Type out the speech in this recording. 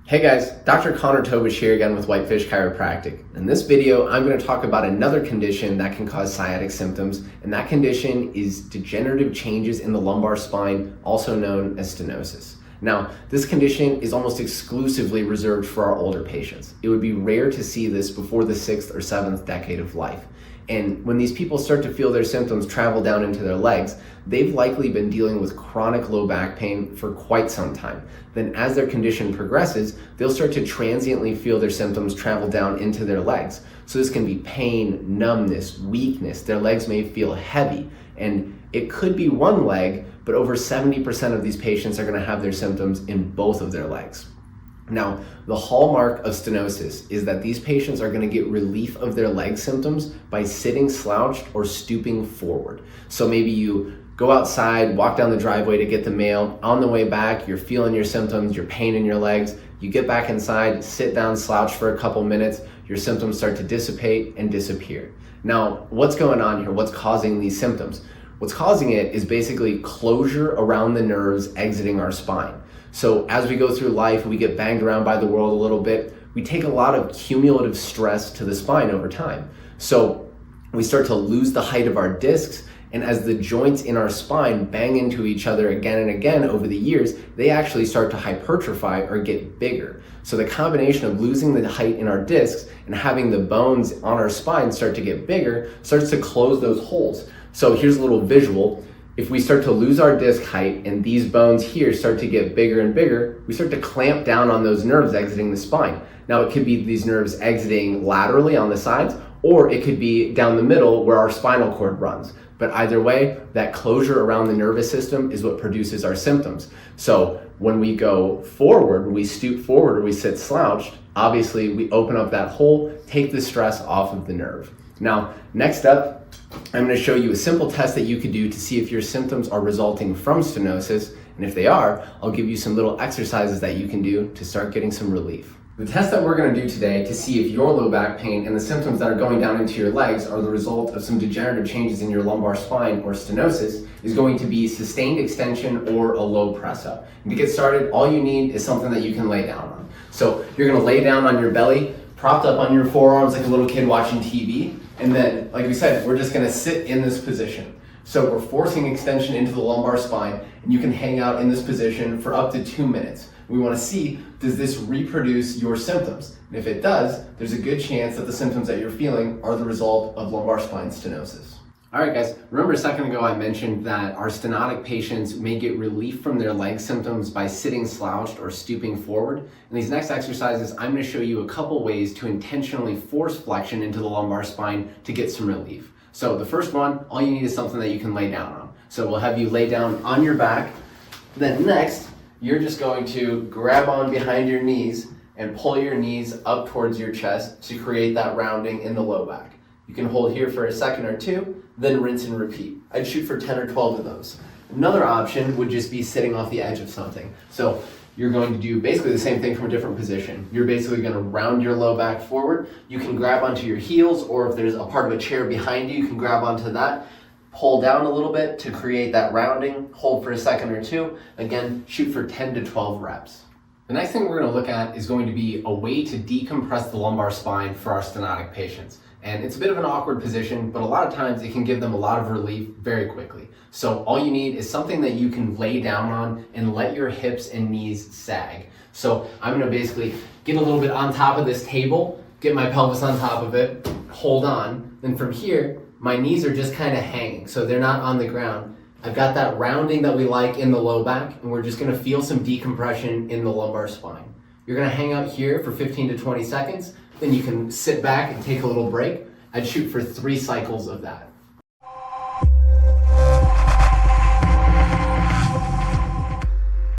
Hey guys, Dr. Tobish here again with Whitefish Chiropractic. In this video, I'm going to talk about another condition that can cause sciatic symptoms, and that condition is degenerative changes in the lumbar spine, also known as stenosis. Now, this condition is almost exclusively reserved for our older patients. It would be rare to see this before the 6th or 7th decade of life. And when these people start to feel their symptoms travel down into their legs, they've likely been dealing with chronic low back pain for quite some time. Then as their condition progresses, they'll start to transiently feel their symptoms travel down into their legs. So this can be pain, numbness, weakness. Their legs may feel heavy, and it could be one leg, but over 70% of these patients are going to have their symptoms in both of their legs. Now, the hallmark of stenosis is that these patients are going to get relief of their leg symptoms by sitting slouched or stooping forward. So maybe you go outside, walk down the driveway to get the mail. On the way back, you're feeling your symptoms, your pain in your legs. You get back inside, sit down, slouch for a couple minutes. Your symptoms start to dissipate and disappear. Now, what's going on here? What's causing these symptoms? What's causing it is basically closure around the nerves exiting our spine. So as we go through life, we get banged around by the world a little bit. We take a lot of cumulative stress to the spine over time. So we start to lose the height of our discs, and as the joints in our spine bang into each other again and again over the years, they actually start to hypertrophy or get bigger. So the combination of losing the height in our discs and having the bones on our spine start to get bigger starts to close those holes. So here's a little visual. If we start to lose our disc height and these bones here start to get bigger and bigger, we start to clamp down on those nerves exiting the spine. Now it could be these nerves exiting laterally on the sides, or it could be down the middle where our spinal cord runs. But either way, that closure around the nervous system is what produces our symptoms. So when we go forward, we stoop forward or we sit slouched, obviously we open up that hole, take the stress off of the nerve. Now, next up, I'm going to show you a simple test that you could do to see if your symptoms are resulting from stenosis, and if they are, I'll give you some little exercises that you can do to start getting some relief. The test that we're going to do today to see if your low back pain and the symptoms that are going down into your legs are the result of some degenerative changes in your lumbar spine or stenosis is going to be sustained extension or a low press up. And to get started, all you need is something that you can lay down on. So you're going to lay down on your belly, propped up on your forearms like a little kid watching TV. And then, like we said, we're just going to sit in this position. So we're forcing extension into the lumbar spine, and you can hang out in this position for up to 2 minutes. We want to see, does this reproduce your symptoms? And if it does, there's a good chance that the symptoms that you're feeling are the result of lumbar spine stenosis. All right, guys, remember a second ago I mentioned that our stenotic patients may get relief from their leg symptoms by sitting slouched or stooping forward. In these next exercises, I'm going to show you a couple ways to intentionally force flexion into the lumbar spine to get some relief. So the first one, all you need is something that you can lay down on. So we'll have you lay down on your back. Then next, you're just going to grab on behind your knees and pull your knees up towards your chest to create that rounding in the low back. You can hold here for a second or two, then rinse and repeat. I'd shoot for 10 or 12 of those. Another option would just be sitting off the edge of something. So you're going to do basically the same thing from a different position. You're basically going to round your low back forward. You can grab onto your heels, or if there's a part of a chair behind you, you can grab onto that. Pull down a little bit to create that rounding. Hold for a second or two. Again, shoot for 10 to 12 reps. The next thing we're going to look at is going to be a way to decompress the lumbar spine for our stenotic patients. And it's a bit of an awkward position, but a lot of times it can give them a lot of relief very quickly. So all you need is something that you can lay down on and let your hips and knees sag. So I'm going to basically get a little bit on top of this table, get my pelvis on top of it, hold on. Then from here, my knees are just kind of hanging, so they're not on the ground. I've got that rounding that we like in the low back, and we're just going to feel some decompression in the lumbar spine. You're going to hang out here for 15 to 20 seconds. Then you can sit back and take a little break. I'd shoot for 3 cycles of that.